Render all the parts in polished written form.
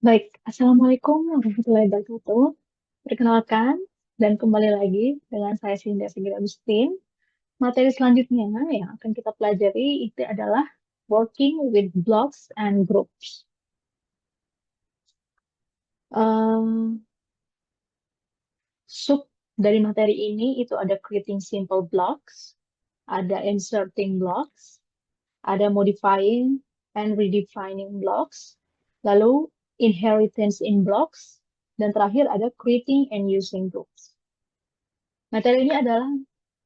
Baik, Assalamualaikum warahmatullahi wabarakatuh. Perkenalkan, dan kembali lagi dengan saya Sinda Sigit Agustin. Materi selanjutnya yang akan kita pelajari itu adalah working with blocks and groups. Em, Sub dari materi ini itu ada creating simple blocks, ada inserting blocks, ada modifying and redefining blocks, lalu inheritance in blocks, dan terakhir ada creating and using groups. Materi ini adalah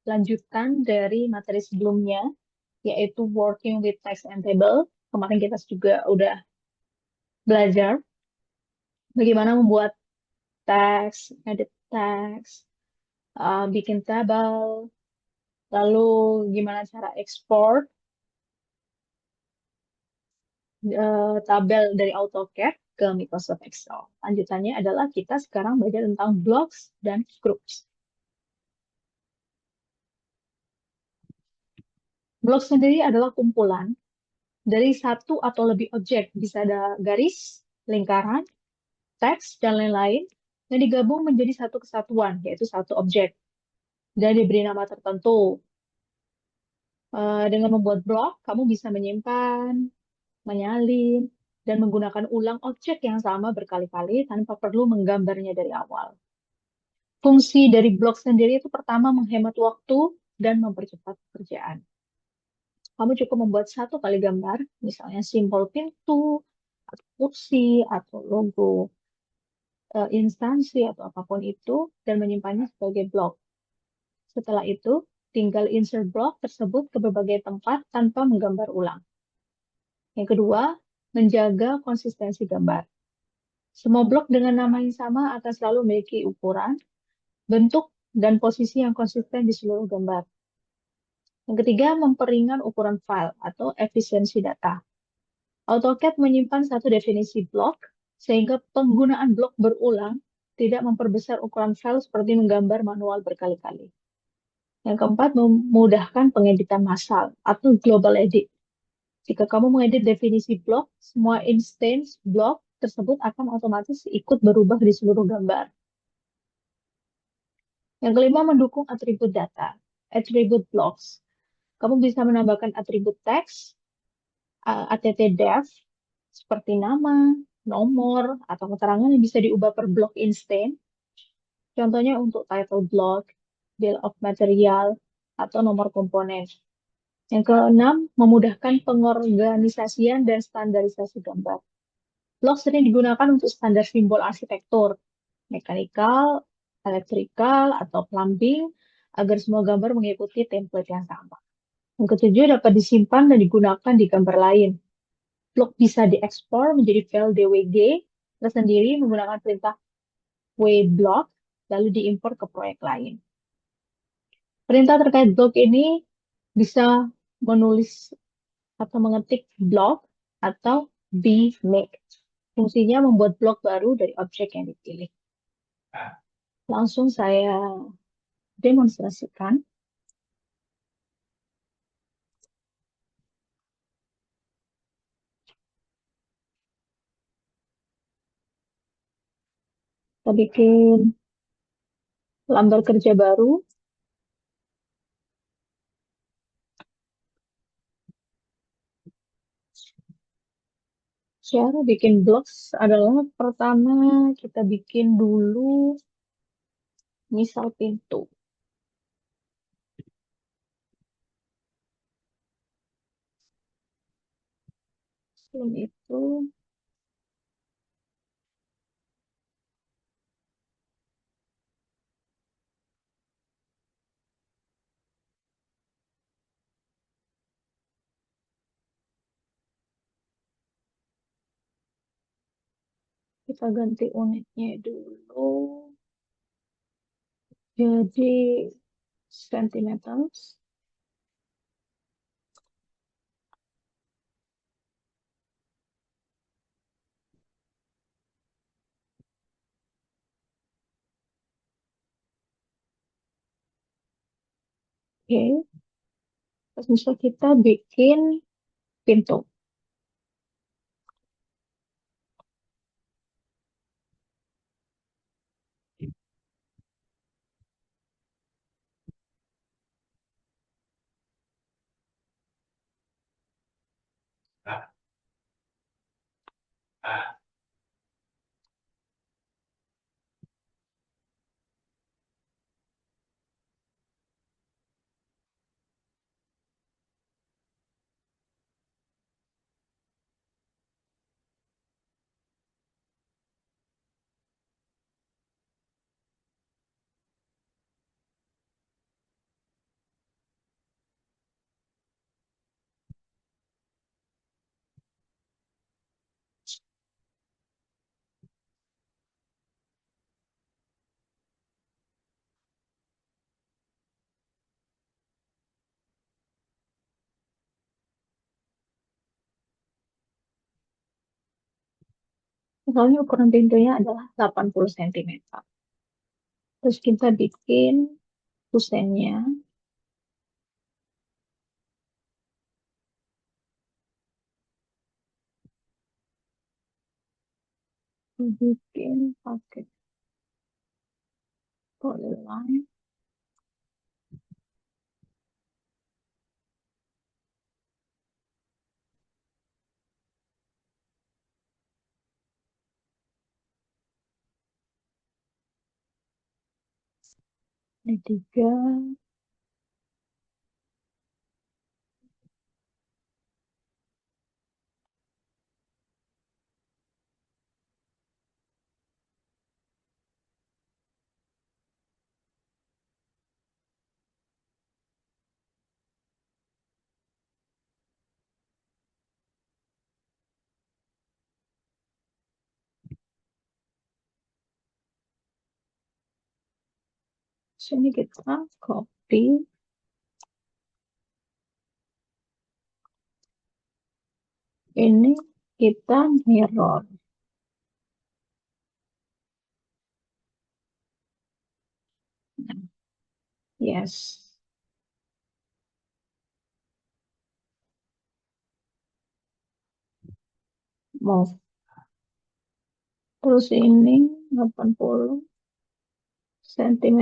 lanjutan dari materi sebelumnya, yaitu working with text and table. Kemarin kita juga udah belajar bagaimana membuat teks, edit teks, bikin tabel, lalu gimana cara ekspor tabel dari AutoCAD ke Microsoft Excel. Lanjutannya adalah kita sekarang belajar tentang blocks dan groups. Blok sendiri adalah kumpulan dari satu atau lebih objek, bisa ada garis, lingkaran, teks, dan lain-lain, yang digabung menjadi satu kesatuan, yaitu satu objek, dan diberi nama tertentu. Dengan membuat blok, kamu bisa menyimpan, menyalin, dan menggunakan ulang objek yang sama berkali-kali tanpa perlu menggambarnya dari awal. Fungsi dari blok sendiri itu pertama menghemat waktu dan mempercepat pekerjaan. Kamu cukup membuat satu kali gambar, misalnya simbol pintu, atau kursi, atau logo instansi atau apapun itu dan menyimpannya sebagai blok. Setelah itu, tinggal insert blok tersebut ke berbagai tempat tanpa menggambar ulang. Yang kedua, menjaga konsistensi gambar. Semua blok dengan nama yang sama akan selalu memiliki ukuran, bentuk, dan posisi yang konsisten di seluruh gambar. Yang ketiga, memperingan ukuran file atau efisiensi data. AutoCAD menyimpan satu definisi blok, sehingga penggunaan blok berulang tidak memperbesar ukuran file seperti menggambar manual berkali-kali. Yang keempat, memudahkan pengeditan massal atau global edit. Jika kamu mengedit definisi blok, semua instance blok tersebut akan otomatis ikut berubah di seluruh gambar. Yang kelima, mendukung atribut data, attribute blocks. Kamu bisa menambahkan atribut teks, attdef, seperti nama, nomor, atau keterangan yang bisa diubah per blok instance. Contohnya untuk title block, bill of material, atau nomor komponen. Yang keenam, memudahkan pengorganisasian dan standarisasi gambar. Blok sering digunakan untuk standar simbol arsitektur, mekanikal, elektrikal, atau plumbing, agar semua gambar mengikuti template yang sama. Yang ketujuh, dapat disimpan dan digunakan di gambar lain. Blok bisa diekspor menjadi file DWG tersendiri menggunakan perintah wblock, lalu diimpor ke proyek lain. Perintah terkait blok ini bisa menulis atau mengetik blok atau bmake. Fungsinya membuat blok baru dari objek yang dipilih. Langsung saya demonstrasikan. Kita bikin lambar kerja baru. Cara bikin blocks adalah pertama kita bikin dulu misal pintu. Sebelum itu kita ganti unitnya dulu jadi centimeters. Oke, terus bisa kita bikin pintu. Misalnya ukuran pintunya adalah 80 cm. Terus kita bikin kusennya, bikin pakai polyline. Ini tiga. Sini kita copy. Ini kita mirror. Yes. Move. Terus ini 80 cm.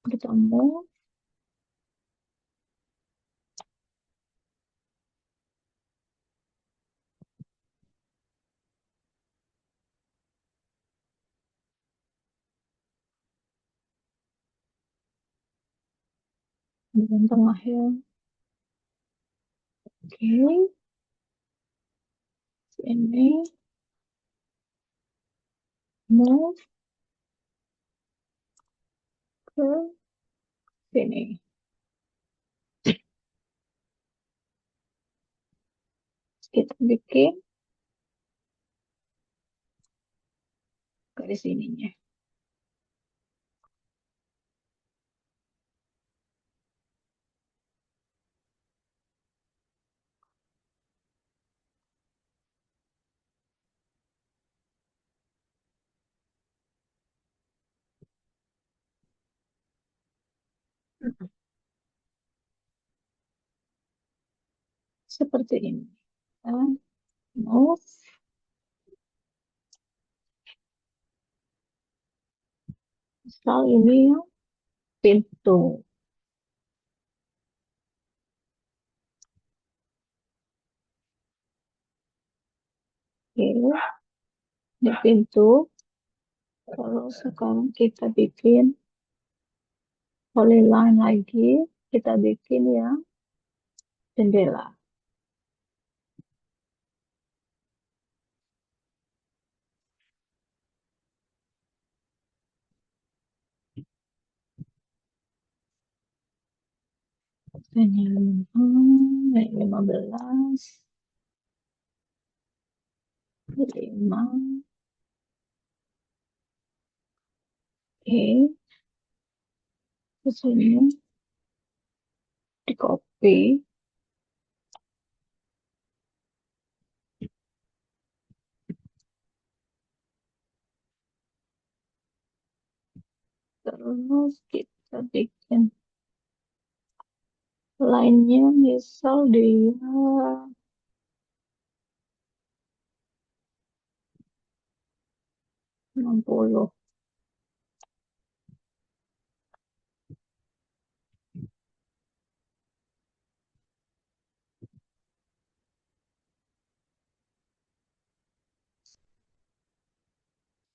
Kita move. Di tengah ya. Oke. Sini. Move ke sini. Kita bikin garis ininya. Seperti ini. Dan move. Misal ini yang pintu. Oke. Di pintu. Kalau sekarang kita bikin polyline lagi. Kita bikin yang jendela. Ini 15. 5. Oke. Terus ini di copy. Terus kita bikin line-nya misal dia 60.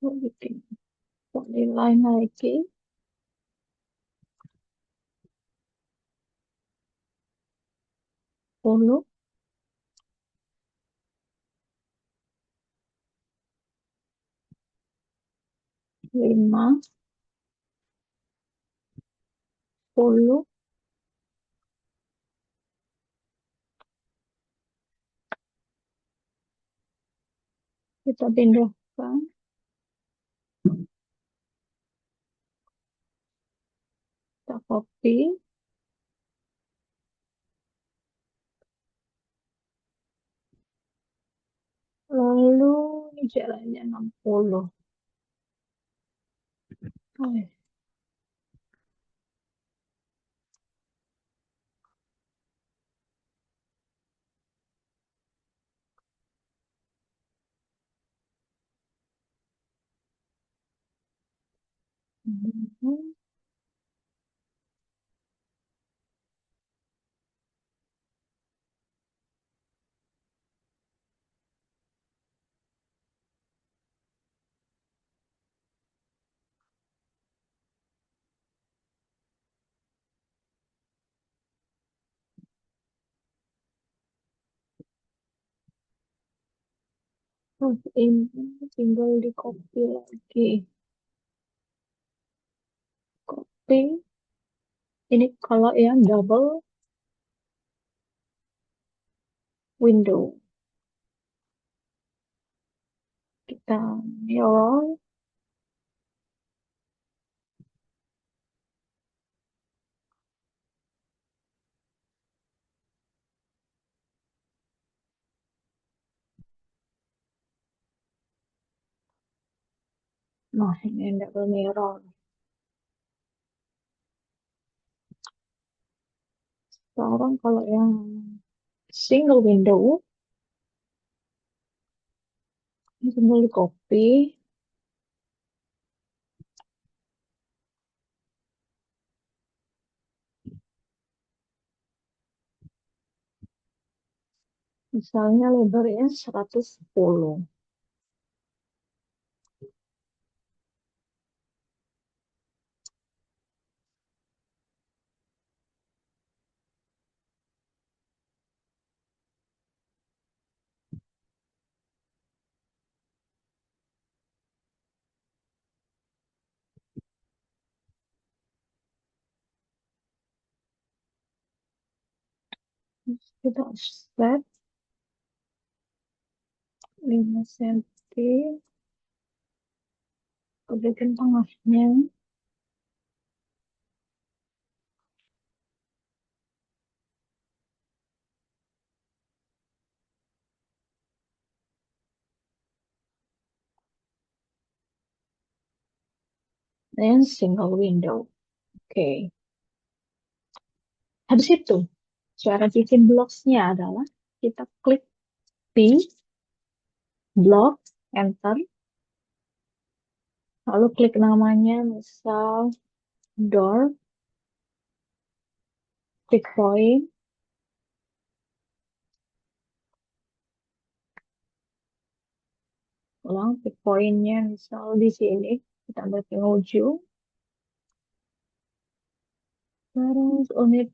Kita bikin polyline lagi. 10. 5. 10. Kita pindahkan. Kita copy. jaraknya 60. Oh, ya. Mhm. Terus ini tinggal di copy lagi. Copy. Ini kalau yang double window. Kita mirror. Nah, ini double mirror. Sekarang kalau yang single window, ini tinggal di copy. Misalnya lebarnya 110. Terus kita offset 5 cm ke bagian tengahnya. Dan single window. Oke. Habis itu, cara bikin blocksnya adalah kita klik P, block, enter, lalu klik namanya, misal door, klik point, ulang klik pointnya, misal di sini, kita ambil penghujung, terus unit,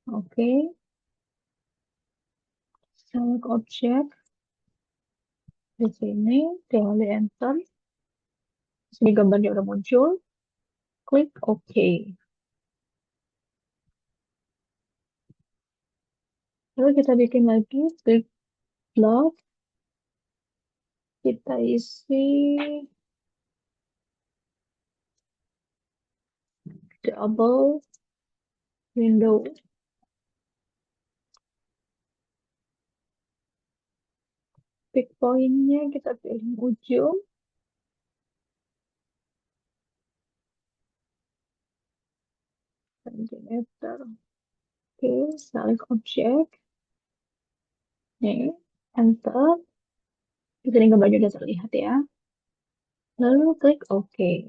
oke, select object, di sini, tinggal di enter, di sini gambarnya udah muncul, klik OK. Lalu kita bikin lagi, klik block, kita isi double window. Pick pointnya kita pilih ujung, centimeter. Oke, select object. Nih, enter. Di sini gambarnya udah terlihat ya. Lalu klik OK.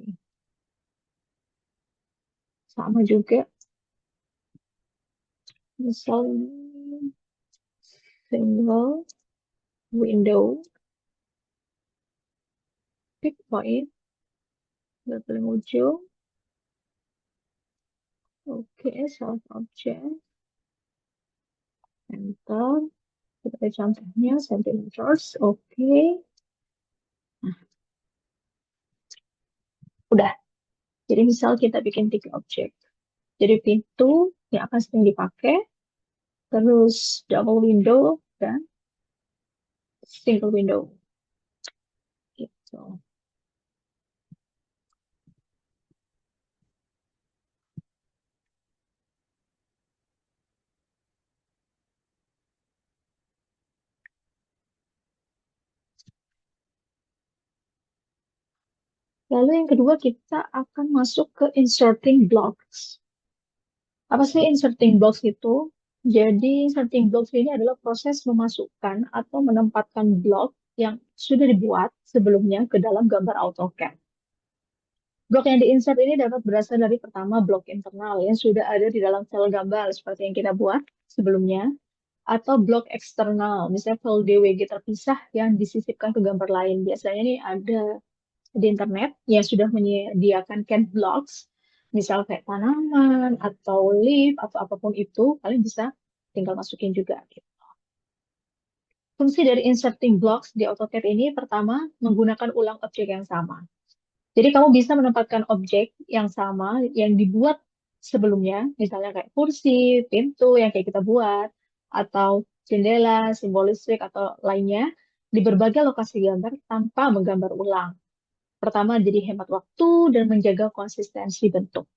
Sama juga, misal ini single window. Pick point. Kita pilih ujung. Oke, select object. Enter. Kita pilih contohnya centimeters. Oke. Nah, udah. Jadi misal kita bikin 3 objek. Jadi pintu yang akan sering dipakai, terus double window, dan single window. Gitu. Lalu yang kedua kita akan masuk ke inserting blocks. Apa sih inserting blocks itu? Jadi inserting blocks ini adalah proses memasukkan atau menempatkan blok yang sudah dibuat sebelumnya ke dalam gambar AutoCAD. Blok yang diinsert ini dapat berasal dari pertama blok internal yang sudah ada di dalam file gambar seperti yang kita buat sebelumnya, atau blok eksternal, misalnya file DWG terpisah yang disisipkan ke gambar lain. Biasanya ini ada di internet yang sudah menyediakan CAD blocks, misal kayak tanaman atau leaf atau apapun itu, kalian bisa tinggal masukin juga gitu. Fungsi dari inserting blocks di AutoCAD ini pertama menggunakan ulang objek yang sama. Jadi kamu bisa menempatkan objek yang sama yang dibuat sebelumnya, misalnya kayak kursi, pintu yang kayak kita buat, atau jendela, simbol listrik atau lainnya di berbagai lokasi gambar tanpa menggambar ulang. Pertama, jadi hemat waktu dan menjaga konsistensi bentuk.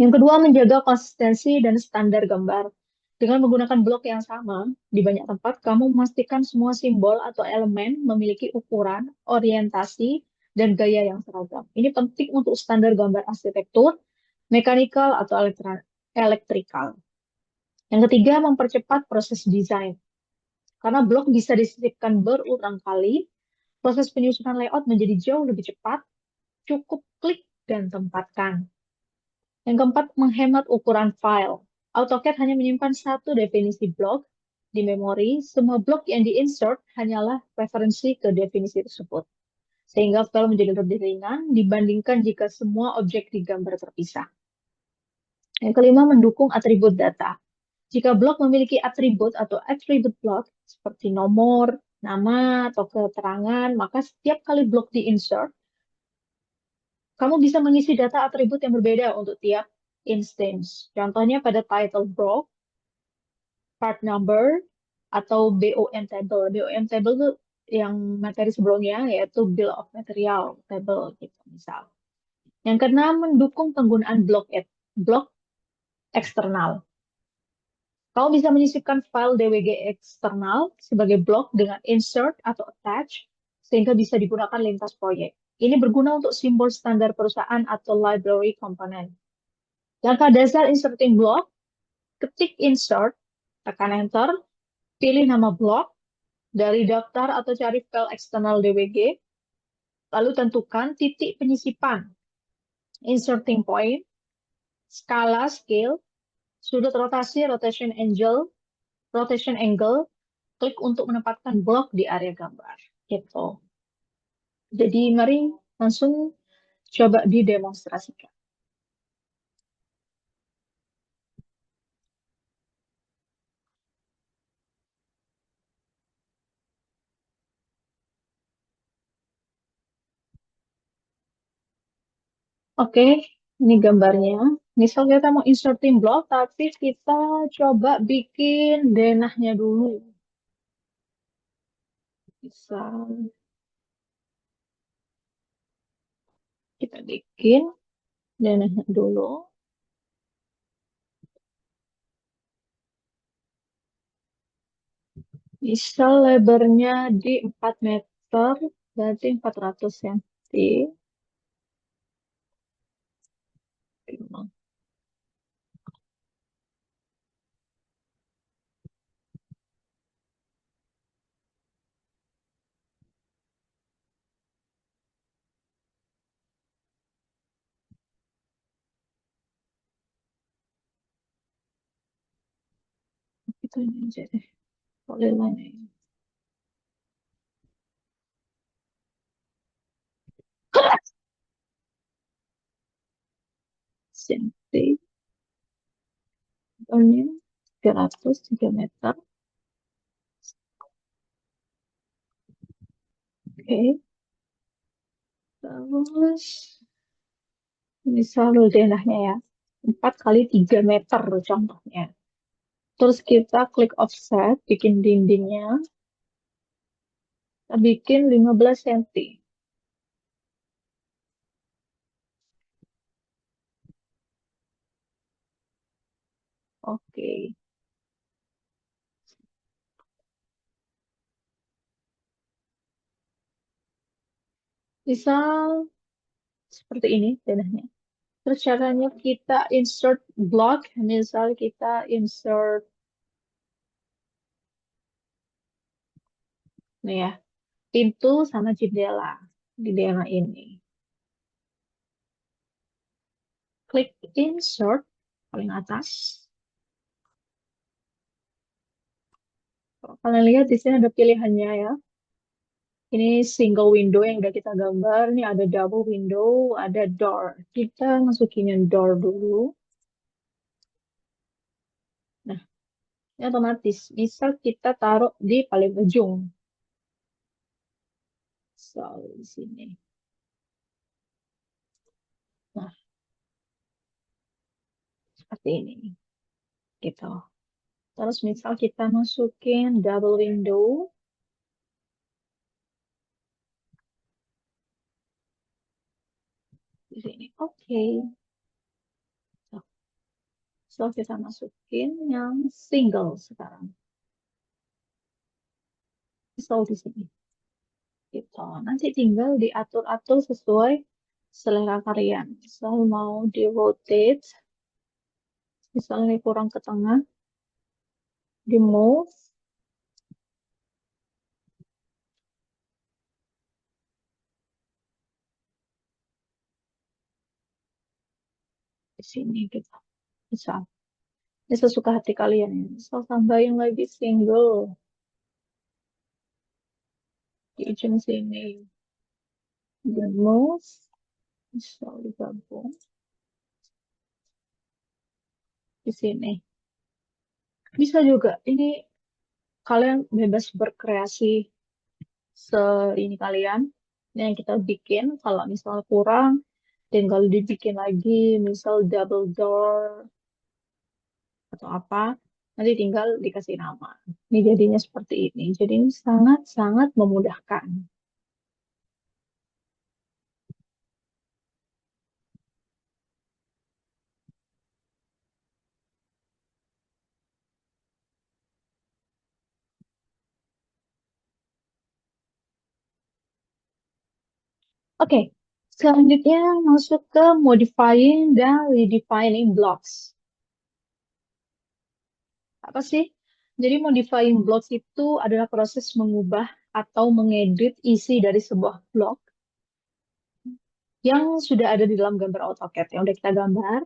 Yang kedua, menjaga konsistensi dan standar gambar. Dengan menggunakan blok yang sama, di banyak tempat kamu memastikan semua simbol atau elemen memiliki ukuran, orientasi, dan gaya yang seragam. Ini penting untuk standar gambar arsitektur, mekanikal, atau elektrikal. Yang ketiga, mempercepat proses desain. Karena blok bisa disisipkan berulang kali, proses penyusunan layout menjadi jauh lebih cepat, cukup klik dan tempatkan. Yang keempat, menghemat ukuran file. AutoCAD hanya menyimpan satu definisi blok di memori. Semua blok yang di-insert hanyalah referensi ke definisi tersebut. Sehingga file menjadi lebih ringan dibandingkan jika semua objek digambar terpisah. Yang kelima, mendukung atribut data. Jika blok memiliki atribut atau attribute block seperti nomor, nama, atau keterangan, maka setiap kali blok di-insert, kamu bisa mengisi data atribut yang berbeda untuk tiap instance. Contohnya pada title block, part number, atau BOM table. BOM table itu yang materi sebelumnya, yaitu bill of material table, gitu misal. Yang keenam, mendukung penggunaan blok eksternal. Kamu bisa menyisipkan file DWG eksternal sebagai blok dengan insert atau attach, sehingga bisa digunakan lintas proyek. Ini berguna untuk simbol standar perusahaan atau library component. Langkah dasar inserting block, ketik insert, tekan enter, pilih nama blok dari daftar atau cari file eksternal DWG, lalu tentukan titik penyisipan, inserting point, skala, scale, sudut rotasi, rotation angle, klik untuk menempatkan blok di area gambar. Gitu. Jadi mari langsung coba didemonstrasikan. Oke, ini gambarnya. Misal kita mau inserting block, tapi kita coba bikin denahnya dulu. Bisa kita bikin denahnya dulu. Misal lebarnya di 4 meter, berarti 400 cm. Itu ini aja deh. Polyline ini. Cm. Ini 303 meter. Oke. Terus, misal denahnya ya. 4 kali 3 meter contohnya. Terus kita klik offset, bikin dindingnya. Kita bikin 15 cm. Oke. Misal seperti ini dananya. Terus caranya kita insert block, misal kita insert nih ya, pintu sama jendela di daerah ini. Klik insert paling atas. Kalian lihat di sini ada pilihannya ya. Ini single window yang udah kita gambar. Ini ada double window, ada door. Kita masukin yang door dulu. Nah, ini otomatis. Misal kita taruh di paling ujung. So, di sini. Nah, seperti ini. Gitu. Terus misal kita masukin double window. Di sini. Oke. So, kita masukin yang single sekarang. So, di sini. Gitu. Nanti tinggal diatur-atur sesuai selera kalian. Misal mau di rotate, misalnya kurang ke tengah, di move, di sini gitu. Misal, ini sesuka hati kalian ya. Misal tambahin lagi single di ujung sini, di move, misal digabung di sini. Bisa juga. Ini kalian bebas berkreasi ini kalian. Ini yang kita bikin. Kalau misal kurang, tinggal dibikin lagi, misal double door atau apa, nanti tinggal dikasih nama. Ini jadinya seperti ini. Jadi ini sangat-sangat memudahkan. Oke, selanjutnya masuk ke modifying dan redefining blocks. Apa sih? Jadi modifying blocks itu adalah proses mengubah atau mengedit isi dari sebuah blok yang sudah ada di dalam gambar AutoCAD yang udah kita gambar,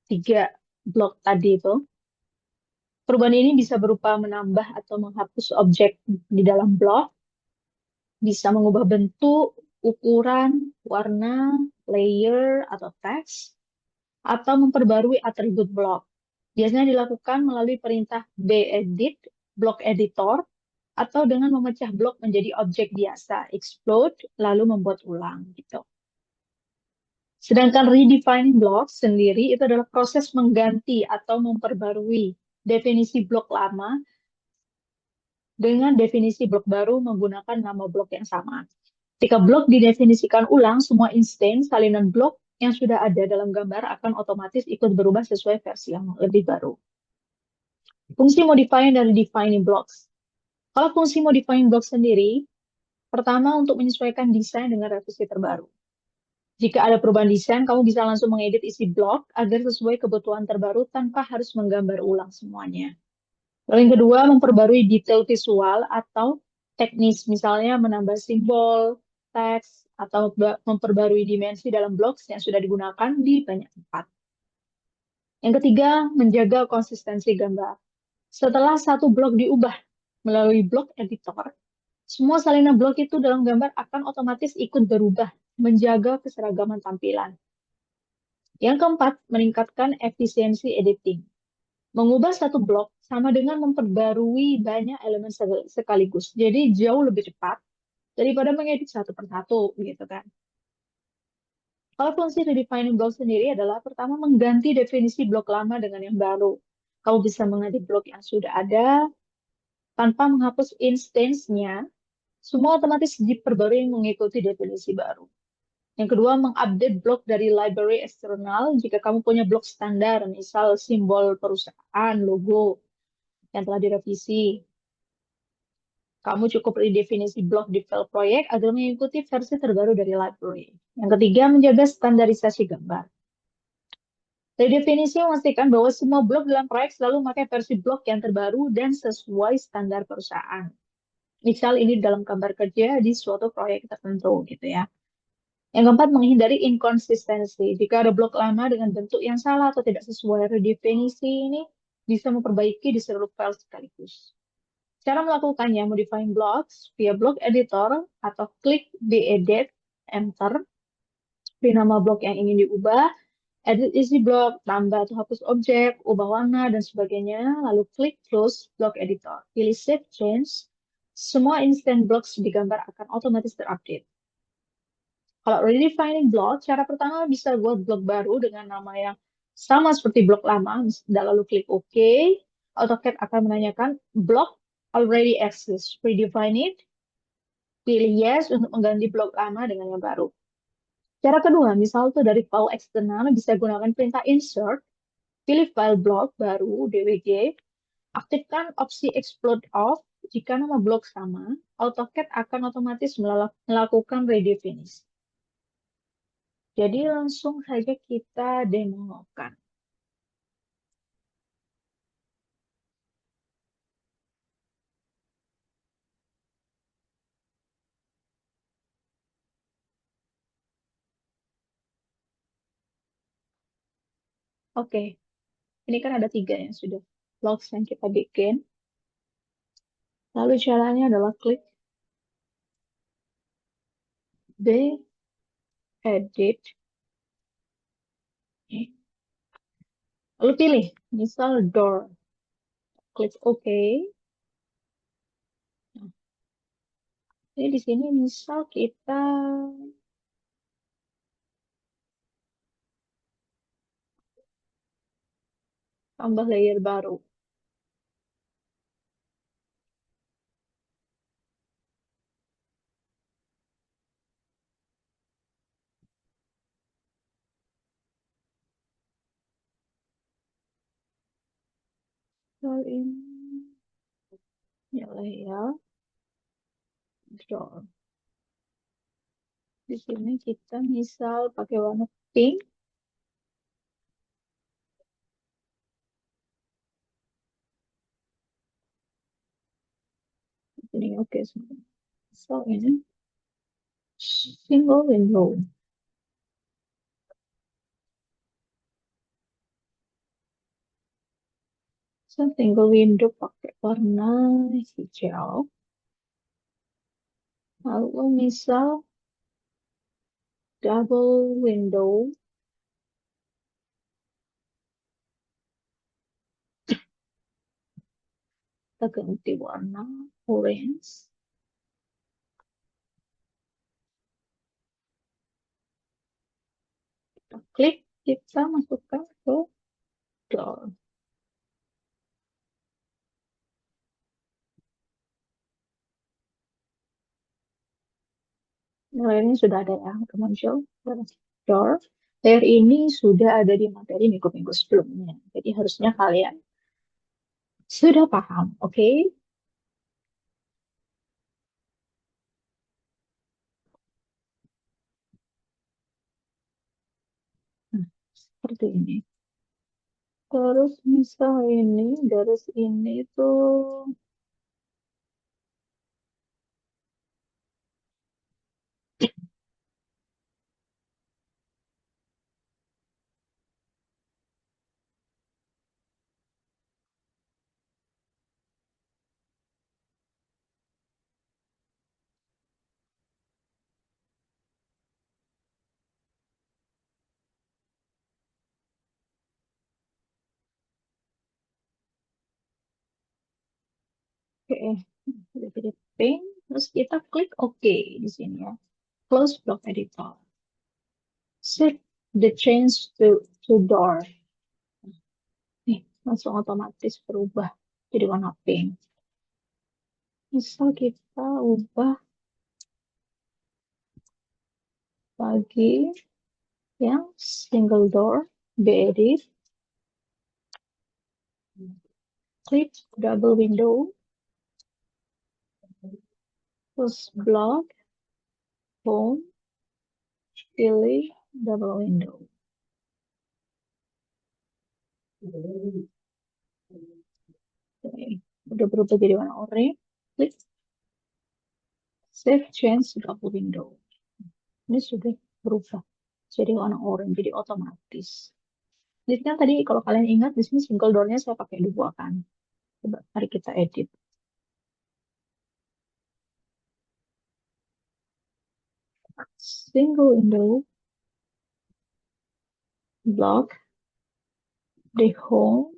3 blok tadi itu. Perubahan ini bisa berupa menambah atau menghapus objek di dalam blok, bisa mengubah bentuk, ukuran, warna, layer, atau teks, atau memperbarui atribut blok. Biasanya dilakukan melalui perintah bedit, block editor, atau dengan memecah blok menjadi objek biasa, explode, lalu membuat ulang gitu. Sedangkan redefining block sendiri itu adalah proses mengganti atau memperbarui definisi blok lama dengan definisi blok baru menggunakan nama blok yang sama. Jika blok didefinisikan ulang, semua instance salinan blok yang sudah ada dalam gambar akan otomatis ikut berubah sesuai versi yang lebih baru. Fungsi modifying dan redefining blocks. Kalau fungsi modifying block sendiri, pertama untuk menyesuaikan desain dengan revisi terbaru. Jika ada perubahan desain, kamu bisa langsung mengedit isi blok agar sesuai kebutuhan terbaru tanpa harus menggambar ulang semuanya. Lalu yang kedua, memperbarui detail visual atau teknis, misalnya menambah simbol, teks, atau memperbarui dimensi dalam blok yang sudah digunakan di banyak tempat. Yang ketiga, menjaga konsistensi gambar. Setelah satu blok diubah melalui blok editor, semua salinan blok itu dalam gambar akan otomatis ikut berubah, menjaga keseragaman tampilan. Yang keempat, meningkatkan efisiensi editing. Mengubah satu blok sama dengan memperbarui banyak elemen sekaligus. Jadi jauh lebih cepat daripada mengedit satu persatu, gitu kan. Kalau fungsi redefining block sendiri adalah pertama mengganti definisi blok lama dengan yang baru. Kamu bisa mengedit blok yang sudah ada tanpa menghapus instance-nya, semua otomatis diperbarui mengikuti definisi baru. Yang kedua, mengupdate blok dari library eksternal jika kamu punya blok standar, misal simbol perusahaan, logo yang telah direvisi. Kamu cukup redefinisi blok di file proyek agar mengikuti versi terbaru dari library. Yang ketiga, menjaga standarisasi gambar. Redefinisi memastikan bahwa semua blok dalam proyek selalu memakai versi blok yang terbaru dan sesuai standar perusahaan. Misal ini dalam gambar kerja di suatu proyek tertentu gitu ya. Yang keempat, menghindari inkonsistensi. Jika ada blok lama dengan bentuk yang salah atau tidak sesuai redefinisi ini, bisa memperbaiki di seluruh file sekaligus. Cara melakukannya, modifying blocks via block editor atau klik di edit, enter, pilih nama blok yang ingin diubah, edit isi blok, tambah atau hapus objek, ubah warna, dan sebagainya, lalu klik close block editor. Pilih save change, semua instant blocks di gambar akan otomatis terupdate. Kalau redefining block, cara pertama bisa buat blok baru dengan nama yang sama seperti blok lama, dan lalu klik OK. AutoCAD akan menanyakan block already exists. Redefine it. Pilih yes untuk mengganti blok lama dengan yang baru. Cara kedua, misal tuh dari file eksternal, bisa gunakan perintah insert. Pilih file blok baru, DWG. Aktifkan opsi explode off. Jika nama blok sama, AutoCAD akan otomatis melakukan redefinisi. Jadi langsung saja kita demokan. Oke, ini kan ada 3 yang sudah blocks yang kita bikin. Lalu caranya adalah klik di edit. Lalu pilih, misal door. Klik OK. Nah, ini di sini misal kita tambah layer baru. Lalu ini layer door. Di sini kita misal pakai warna pink. Ini oke semua. So ini single window. So single window pakai warna hijau. Lalu misal double window. Kita ganti warna orange. Kita klik, kita masukkan ke door. Layarnya sudah ada ya, muncul door. Layer ini sudah ada di materi minggu-minggu sebelumnya. Jadi harusnya kalian sudah paham, oke? Nah, seperti ini. Terus misal ini, garis ini tuh oke, udah jadi pink. Terus kita klik OK di sini ya. Close block editor. Set the change to door. Nih, langsung otomatis berubah jadi warna pink. Misal kita ubah bagi yang single door, edit, klik double window, Terus block, home, pilih double window. Oke, udah berubah jadi warna oranye. Klik save change to double window. Ini sudah berubah jadi warna oranye, jadi otomatis. Jadi kan tadi kalau kalian ingat di sini single door-nya saya pakai dua kan. Coba mari kita edit. Single window, block, the home,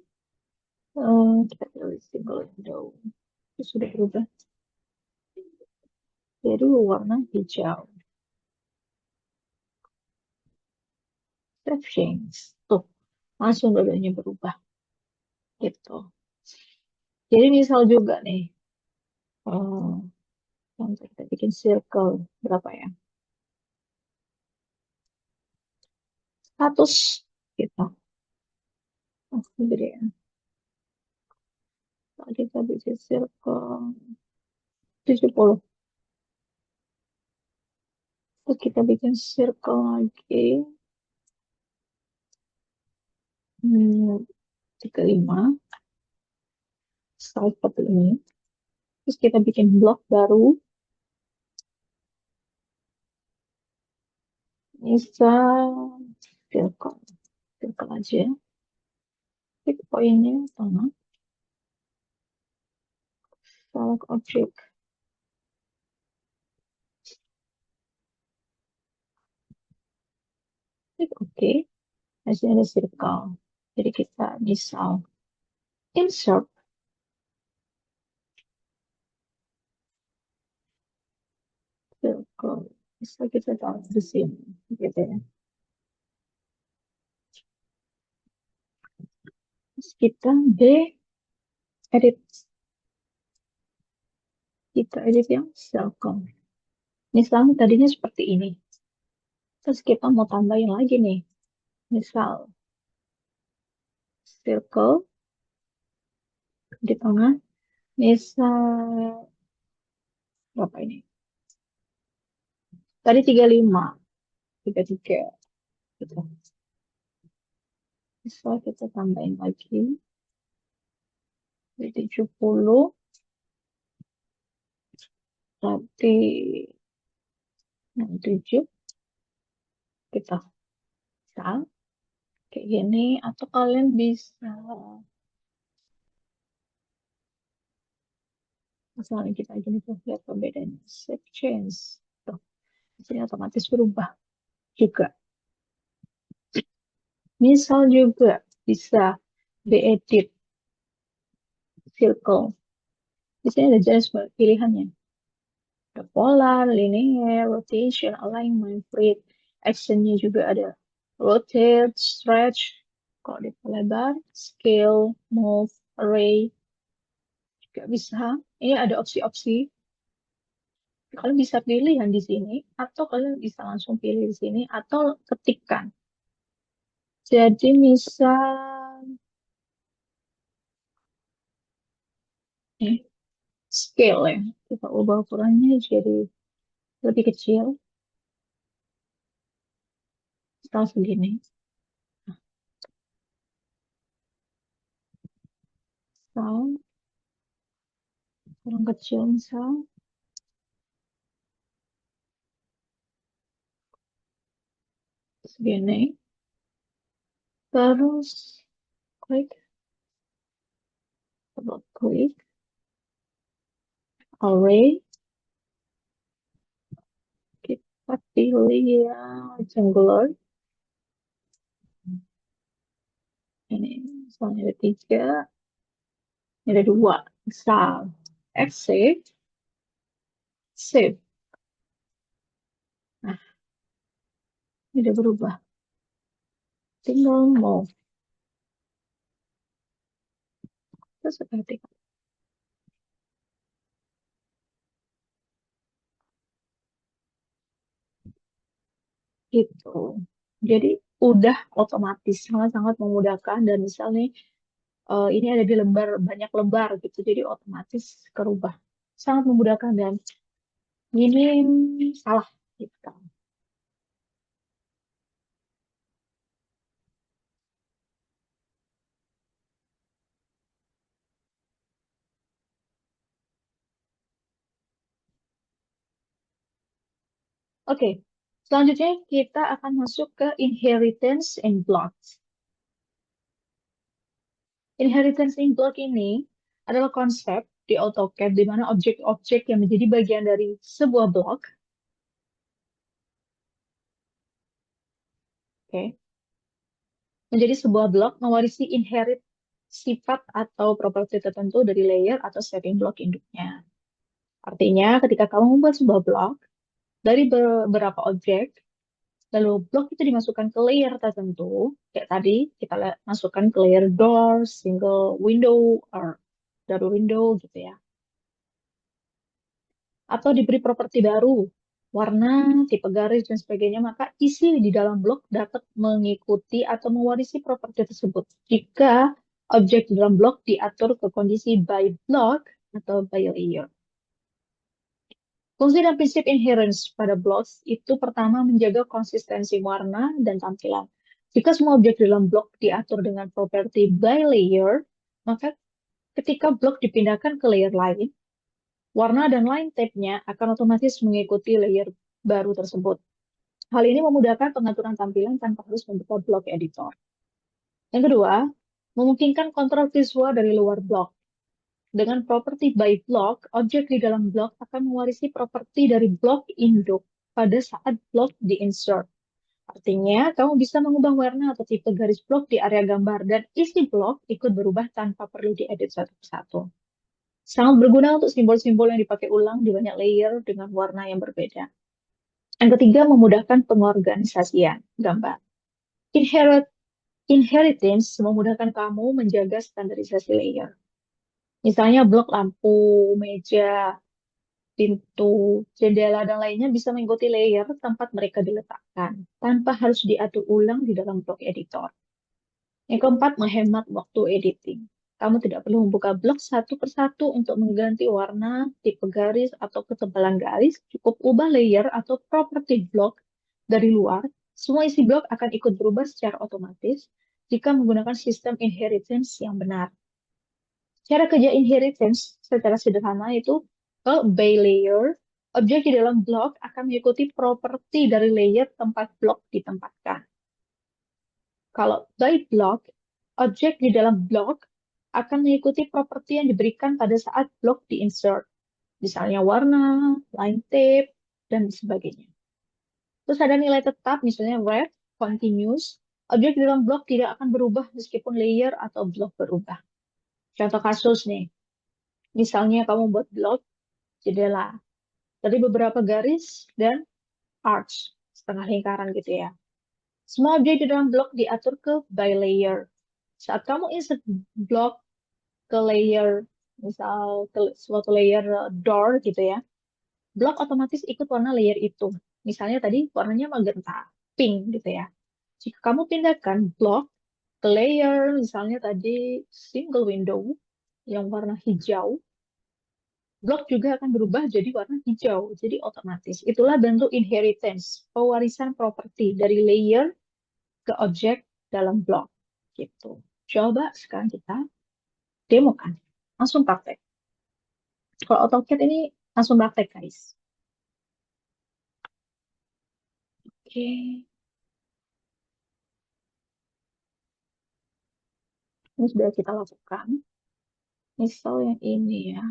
kita pilih single window. Itu sudah berubah jadi warna hijau. Save change. Tuh, langsung dua-duanya berubah. Gitu. Jadi misal juga nih, eh, contoh kita bikin circle berapa ya? 100 kita. Oh, gede ya. Kalau kita bikin circle 70. Terus kita bikin circle lagi. 35. Style seperti ini. Terus kita bikin blok baru. Misal circle. Circle aja. Klik poinnya tengah. Select object. Klik OK. Di sini ada circle. Jadi kita misal insert circle. Bisa kita taruh di sini. Gitu ya. Terus kita edit. Kita edit yang circle. Misalnya tadinya seperti ini. Terus kita mau tambahin lagi nih. Misal circle di tengah. Misal berapa ini? Tadi 35, 33 gitu. Misal kita tambahin lagi jadi 70, berarti 67 kita misal kayak gini, atau kalian bisa misalnya kita gini tuh lihat perbedaannya. Save change tuh, di sini otomatis berubah juga. Misal juga bisa diedit circle. Di sini ada jelas pilihannya. Ada polar, linear, rotation, alignment, flip. Actionnya juga ada rotate, stretch, kalau diperlebar, scale, move, array. Juga bisa. Ini ada opsi-opsi. Kalian bisa pilih yang di sini, atau kalian bisa langsung pilih di sini, atau ketikkan. Jadi misal eh, scale ya, kita ubah ukurannya jadi lebih kecil, misal segini. Misal, kurang kecil misal, segini. Terus klik, double klik, array, kita pilih yang rectangular. Ini misalnya ada 3, ini ada 2. Misal, exit, save. Nah, ini udah berubah. Tinggal mau. Terus seperti itu. Jadi udah otomatis, sangat-sangat memudahkan. Dan misalnya ini ada di lembar, banyak lembar gitu. Jadi otomatis kerubah. Sangat memudahkan dan Ini salah gitu. Oke, selanjutnya kita akan masuk ke inheritance in blocks. Inheritance in block ini adalah konsep di AutoCAD di mana objek-objek yang menjadi bagian dari sebuah blok, oke, menjadi sebuah blok mewarisi inherit sifat atau properti tertentu dari layer atau setting blok induknya. Artinya, ketika kamu membuat sebuah blok dari beberapa objek, lalu blok itu dimasukkan ke layer tertentu, kayak tadi kita masukkan ke layer door, single window, or double window gitu ya. Atau diberi properti baru, warna, tipe garis, dan sebagainya, maka isi di dalam blok dapat mengikuti atau mewarisi properti tersebut. Jika objek di dalam blok diatur ke kondisi by block atau by layer. Fungsi dan prinsip inherence pada blocks itu pertama menjaga konsistensi warna dan tampilan. Jika semua objek dalam blok diatur dengan properti by layer, maka ketika blok dipindahkan ke layer lain, warna dan line type-nya akan otomatis mengikuti layer baru tersebut. Hal ini memudahkan pengaturan tampilan tanpa harus membuka blok editor. Yang kedua, memungkinkan kontrol visual dari luar blok. Dengan properti by block, objek di dalam blok akan mewarisi properti dari blok induk pada saat blok di-insert. Artinya, kamu bisa mengubah warna atau tipe garis blok di area gambar dan isi blok ikut berubah tanpa perlu diedit satu persatu. Sangat berguna untuk simbol-simbol yang dipakai ulang di banyak layer dengan warna yang berbeda. Yang ketiga, memudahkan pengorganisasian gambar. Inherit Inheritance memudahkan kamu menjaga standarisasi layer. Misalnya blok lampu, meja, pintu, jendela, dan lainnya bisa mengikuti layer tempat mereka diletakkan, tanpa harus diatur ulang di dalam blok editor. Yang keempat, menghemat waktu editing. Kamu tidak perlu membuka blok satu persatu untuk mengganti warna, tipe garis, atau ketebalan garis. Cukup ubah layer atau properti blok dari luar. Semua isi blok akan ikut berubah secara otomatis jika menggunakan sistem inheritance yang benar. Cara kerja inheritance secara sederhana itu kalau by layer, objek di dalam blok akan mengikuti properti dari layer tempat blok ditempatkan. Kalau by block, objek di dalam blok akan mengikuti properti yang diberikan pada saat blok di-insert. Misalnya warna, line type, dan sebagainya. Terus ada nilai tetap, misalnya ref, continuous. Objek di dalam blok tidak akan berubah meskipun layer atau blok berubah. Contoh kasus nih, misalnya kamu buat blok jendela dari beberapa garis dan arch, setengah lingkaran gitu ya. Semua objek di dalam blok diatur ke by layer. Saat kamu insert blok ke layer, misal ke suatu layer door gitu ya, blok otomatis ikut warna layer itu. Misalnya tadi warnanya magenta, pink gitu ya. Jika kamu pindahkan blok ke layer, misalnya tadi single window yang warna hijau, blok juga akan berubah jadi warna hijau, jadi otomatis. Itulah bentuk inheritance, pewarisan properti dari layer ke objek dalam blok. Gitu. Coba sekarang kita demo kan. Langsung praktek. Kalau AutoCAD ini langsung praktek, guys. Oke, ini sudah kita lakukan. Misal yang ini ya.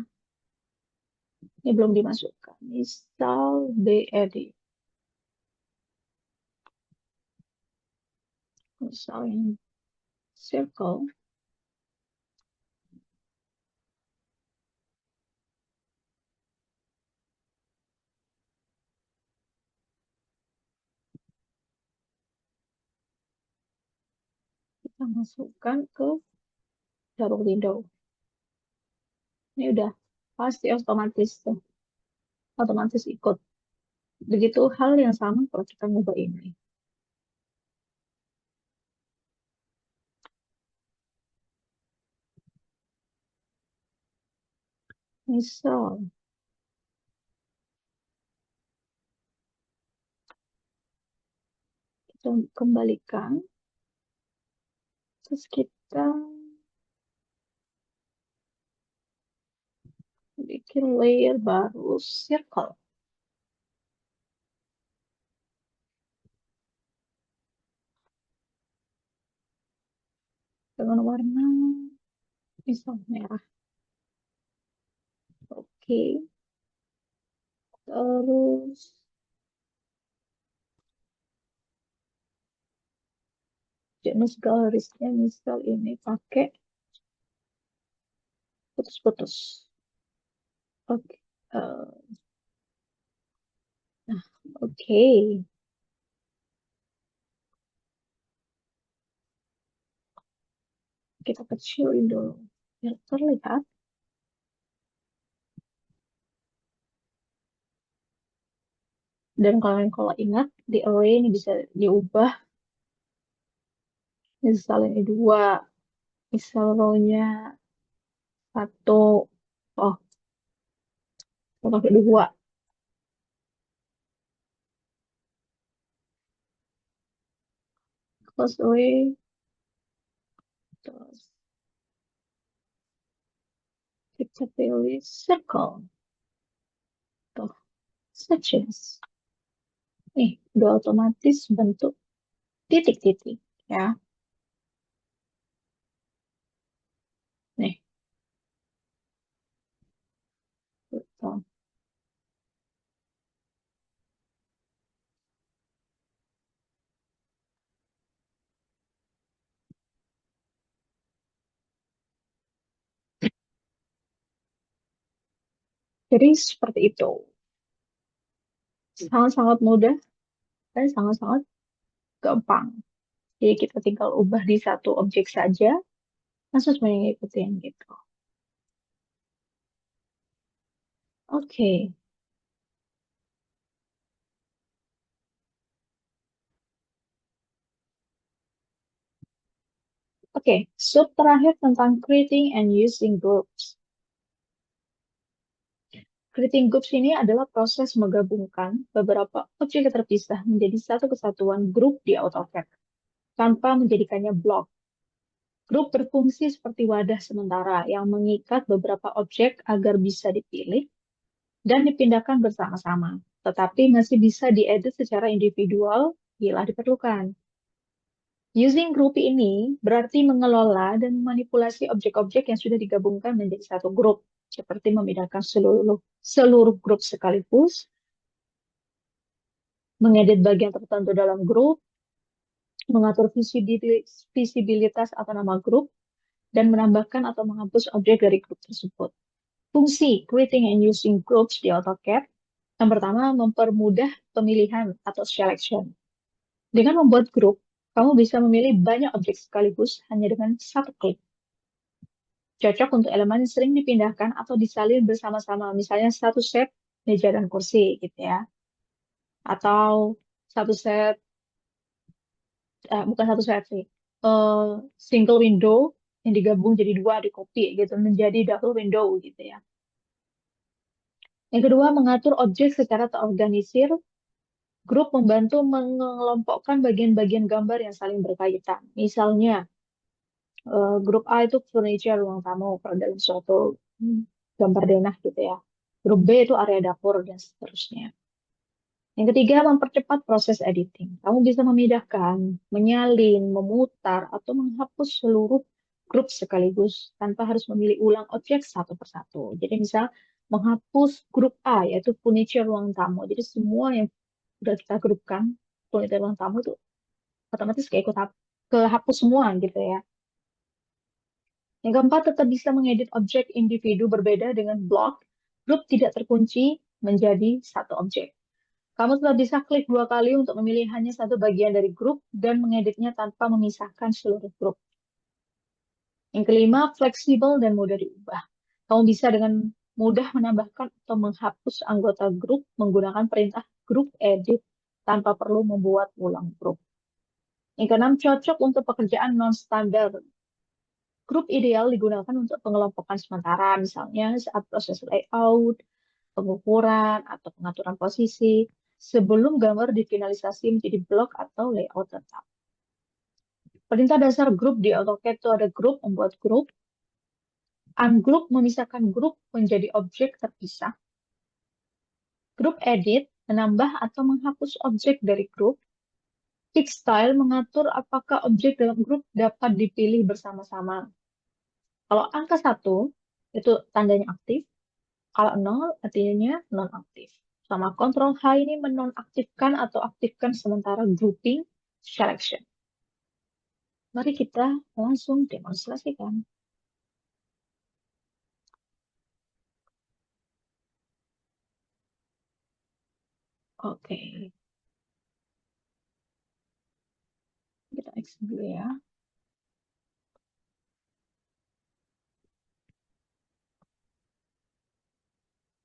Ini belum dimasukkan. Misal BED. Misal yang circle. Kita masukkan ke double window. Ini udah pasti otomatis tuh. Otomatis ikut. Begitu hal yang sama kalau kita ngubah ini. Misal Kita kembalikan. Terus kita bikin layer baru, circle. Dengan warna misal merah. Oke. Terus jenis galerisnya misal ini pakai putus-putus. Oke. Nah, oke. Kita kecilin dulu biar terlihat. Dan kalau ingat di array ini bisa diubah. Misal ini dua, misal row-nya satu. Oh, kita pakai dua. Close array. Terus kita pilih circle. Tuh, sections. Nih, udah otomatis bentuk titik-titik ya. Nih, tuh. Jadi seperti itu. Sangat-sangat mudah dan sangat-sangat gampang. Jadi kita tinggal ubah di satu objek saja, langsung semuanya ngikutin gitu. Oke, oke. Sub terakhir tentang creating and using groups. Creating groups ini adalah proses menggabungkan beberapa objek terpisah menjadi satu kesatuan grup di AutoCAD tanpa menjadikannya blok. Grup berfungsi seperti wadah sementara yang mengikat beberapa objek agar bisa dipilih dan dipindahkan bersama-sama, tetapi masih bisa diedit secara individual bila diperlukan. Using group ini berarti mengelola dan memanipulasi objek-objek yang sudah digabungkan menjadi satu grup, seperti memindahkan seluruh grup sekaligus, mengedit bagian tertentu dalam grup, mengatur visibilitas atau nama grup, dan menambahkan atau menghapus objek dari grup tersebut. Fungsi creating and using groups di AutoCAD yang pertama mempermudah pemilihan atau selection. Dengan membuat grup, kamu bisa memilih banyak objek sekaligus hanya dengan satu klik. Cocok untuk elemen yang sering dipindahkan atau disalin bersama-sama, misalnya satu set meja dan kursi gitu ya. Atau satu set, bukan satu set sih, eh, single window yang digabung jadi dua di copy gitu menjadi double window gitu ya. Yang kedua, mengatur objek secara terorganisir. Grup membantu mengelompokkan bagian-bagian gambar yang saling berkaitan. Misalnya, grup A itu furniture ruang tamu kalau dalam suatu gambar denah gitu ya. Grup B itu area dapur dan seterusnya. Yang ketiga, mempercepat proses editing. Kamu bisa memindahkan, menyalin, memutar, atau menghapus seluruh grup sekaligus tanpa harus memilih ulang objek satu persatu. Jadi misal menghapus grup A, yaitu furniture ruang tamu. Jadi semua yang udah kita grupkan, furniture ruang tamu itu otomatis kehapus semua gitu ya. Yang keempat, tetap bisa mengedit objek individu berbeda dengan blok. Grup tidak terkunci menjadi satu objek. Kamu tetap bisa klik dua kali untuk memilih hanya satu bagian dari grup dan mengeditnya tanpa memisahkan seluruh grup. Yang kelima, fleksibel dan mudah diubah. Kamu bisa dengan mudah menambahkan atau menghapus anggota grup menggunakan perintah group edit tanpa perlu membuat ulang grup. Yang keenam, cocok untuk pekerjaan non-standar. Grup ideal digunakan untuk pengelompokan sementara, misalnya saat proses layout, pengukuran, atau pengaturan posisi. sebelum gambar difinalisasi menjadi blok atau layout tetap. Perintah dasar grup di AutoCAD itu ada grup, membuat grup, ungroup memisahkan grup menjadi objek terpisah, grup edit menambah atau menghapus objek dari grup, fix style mengatur apakah objek dalam grup dapat dipilih bersama-sama. Kalau angka 1 itu tandanya aktif, kalau 0 artinya non-aktif. Sama Ctrl H ini menonaktifkan atau aktifkan sementara grouping selection. Mari kita langsung demonstrasikan. Oke, kita X dulu ya.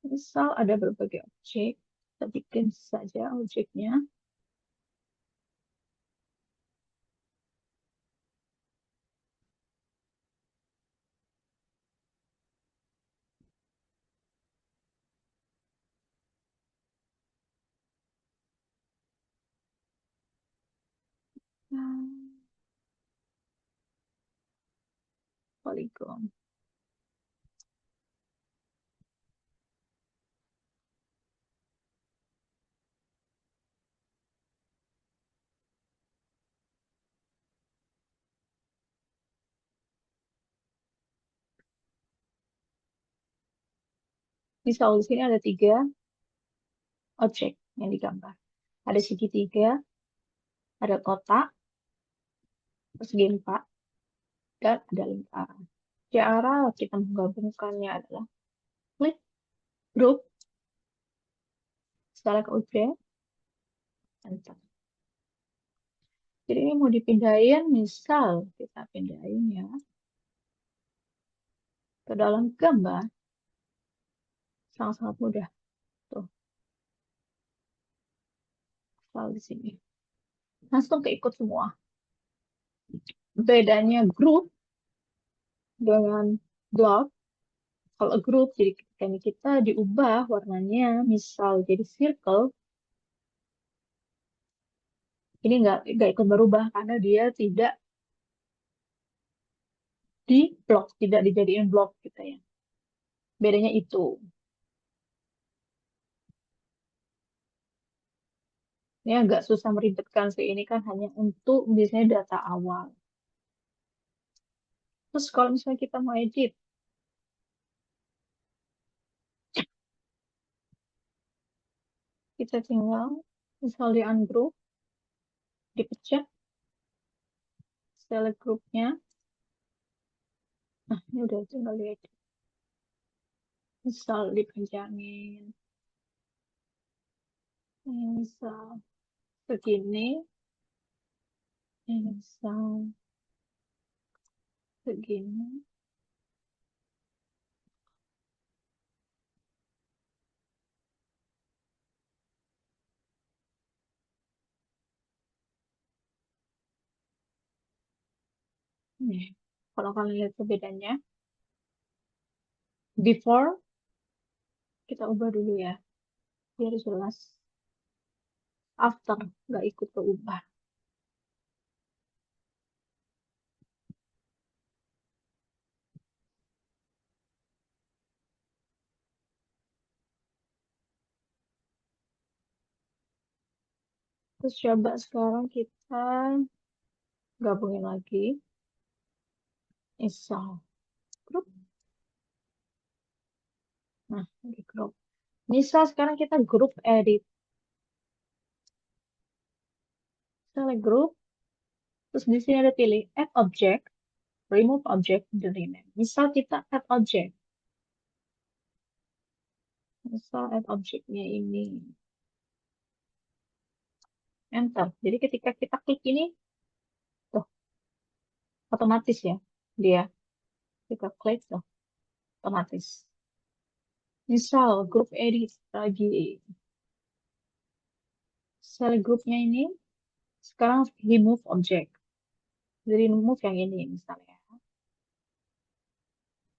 Misal ada berbagai objek, kita bikin saja objeknya. Polygon. Misal di sini ada 3 objek yang digambar. Ada segitiga, ada kotak, persegi 4, dan ada lingkaran. Cara kita menggabungkannya adalah klik group, select objek, enter. Jadi ini mau dipindahin, misal kita pindahin ya ke dalam gambar, sangat-sangat mudah. Tuh, file di sini. Langsung keikut semua. Bedanya grup dengan block, kalau grup jadi ketika ini kita diubah warnanya, misal jadi circle, ini nggak ikut berubah karena dia tidak di blok, tidak dijadiin blok gitu ya. Bedanya itu. Ini agak susah meribetkan sih. Ini kan hanya untuk biasanya data awal. Terus kalau misalnya kita mau edit, kita tinggal misal di ungroup, dipecah, select grupnya. Nah, ini udah tinggal diedit. Misal dipanjangin. Ini misal begini. Ini misal begini. Nih, kalau kalian lihat perbedaannya, before kita ubah dulu ya, biar jelas. After nggak ikut berubah. Terus coba sekarang kita gabungin lagi. Misal grup. Nah, di grup. Misal sekarang kita grup edit. Select group. Terus di sini ada pilih add object, remove object, dan rename. Misal kita add object. Misal add objectnya ini. Enter. Jadi ketika kita klik ini, tuh, otomatis ya. Dia. Kita klik, tuh, otomatis. Misal grup edit lagi. Select grupnya ini. Sekarang remove object. Jadi remove yang ini misalnya.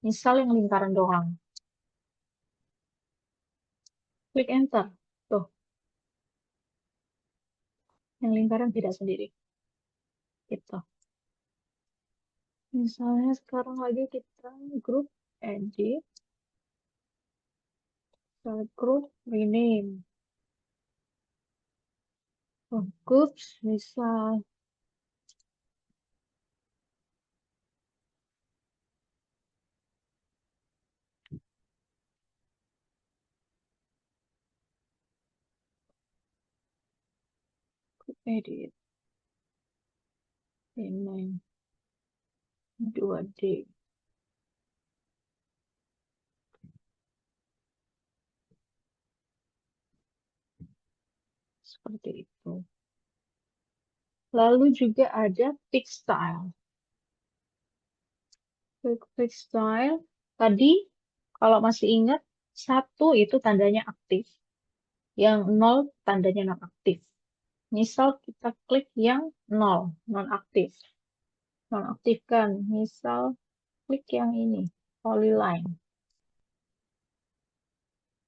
Misal yang lingkaran doang. Klik enter. Tuh, yang lingkaran beda sendiri. Gitu. Misalnya sekarang lagi kita grup edit, select group, rename. Oh, groups, misal group edit, rename 2D. Seperti itu. Lalu juga ada pick style. Pick style, tadi kalau masih ingat, satu itu tandanya aktif, yang nol tandanya non aktif. Misal kita klik yang nol, non aktif. Nonaktifkan, misal klik yang ini, polyline,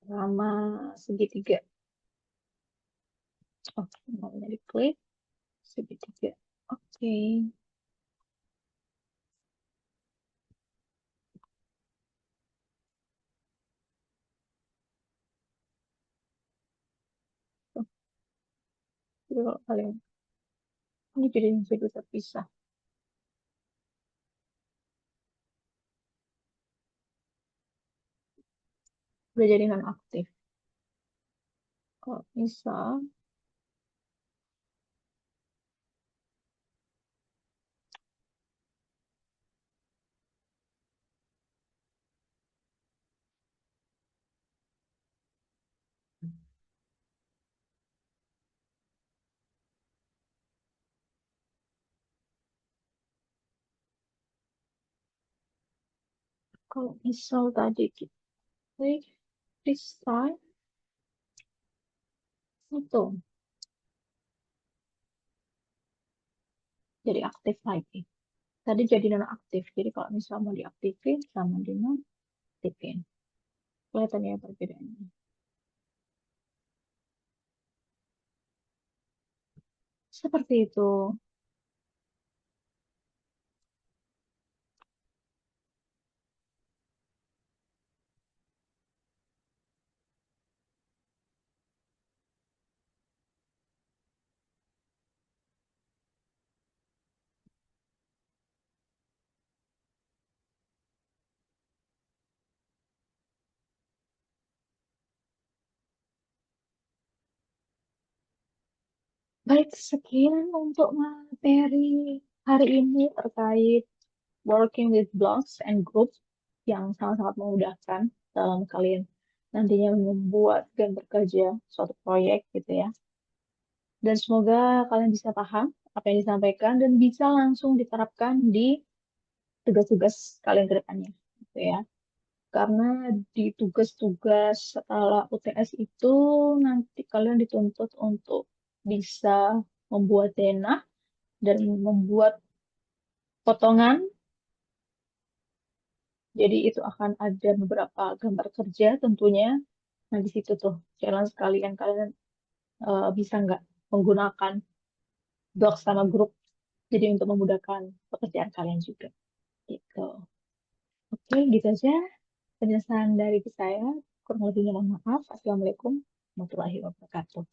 sama segitiga. Oh, namanya diklik, segitiga. Oke. Tuh, jadi kalau kalian, ini jadi video terpisah. Udah jadi nonaktif. Kalau misal, tadi kita klik freestyle, itu jadi aktif lagi. Tadi jadi nonaktif. Jadi kalau misal mau diaktifin sama dinonaktifin. Kelihatan ya perbedaannya. Seperti itu. Baik, sekian untuk materi hari ini terkait working with blocks and groups yang sangat-sangat memudahkan dalam kalian nantinya membuat dan bekerja suatu proyek gitu ya. Dan semoga kalian bisa paham apa yang disampaikan dan bisa langsung diterapkan di tugas-tugas kalian ke depannya gitu ya. Karena di tugas-tugas setelah UTS itu nanti kalian dituntut untuk bisa membuat denah dan membuat potongan. Jadi itu akan ada beberapa gambar kerja tentunya. Nah di situ tuh challenge kalian kalian bisa nggak menggunakan doc sama grup jadi untuk memudahkan pekerjaan kalian juga gitu. Oke, gitu aja penjelasan dari saya. Kurang lebihnya mohon maaf. Assalamualaikum warahmatullahi wabarakatuh.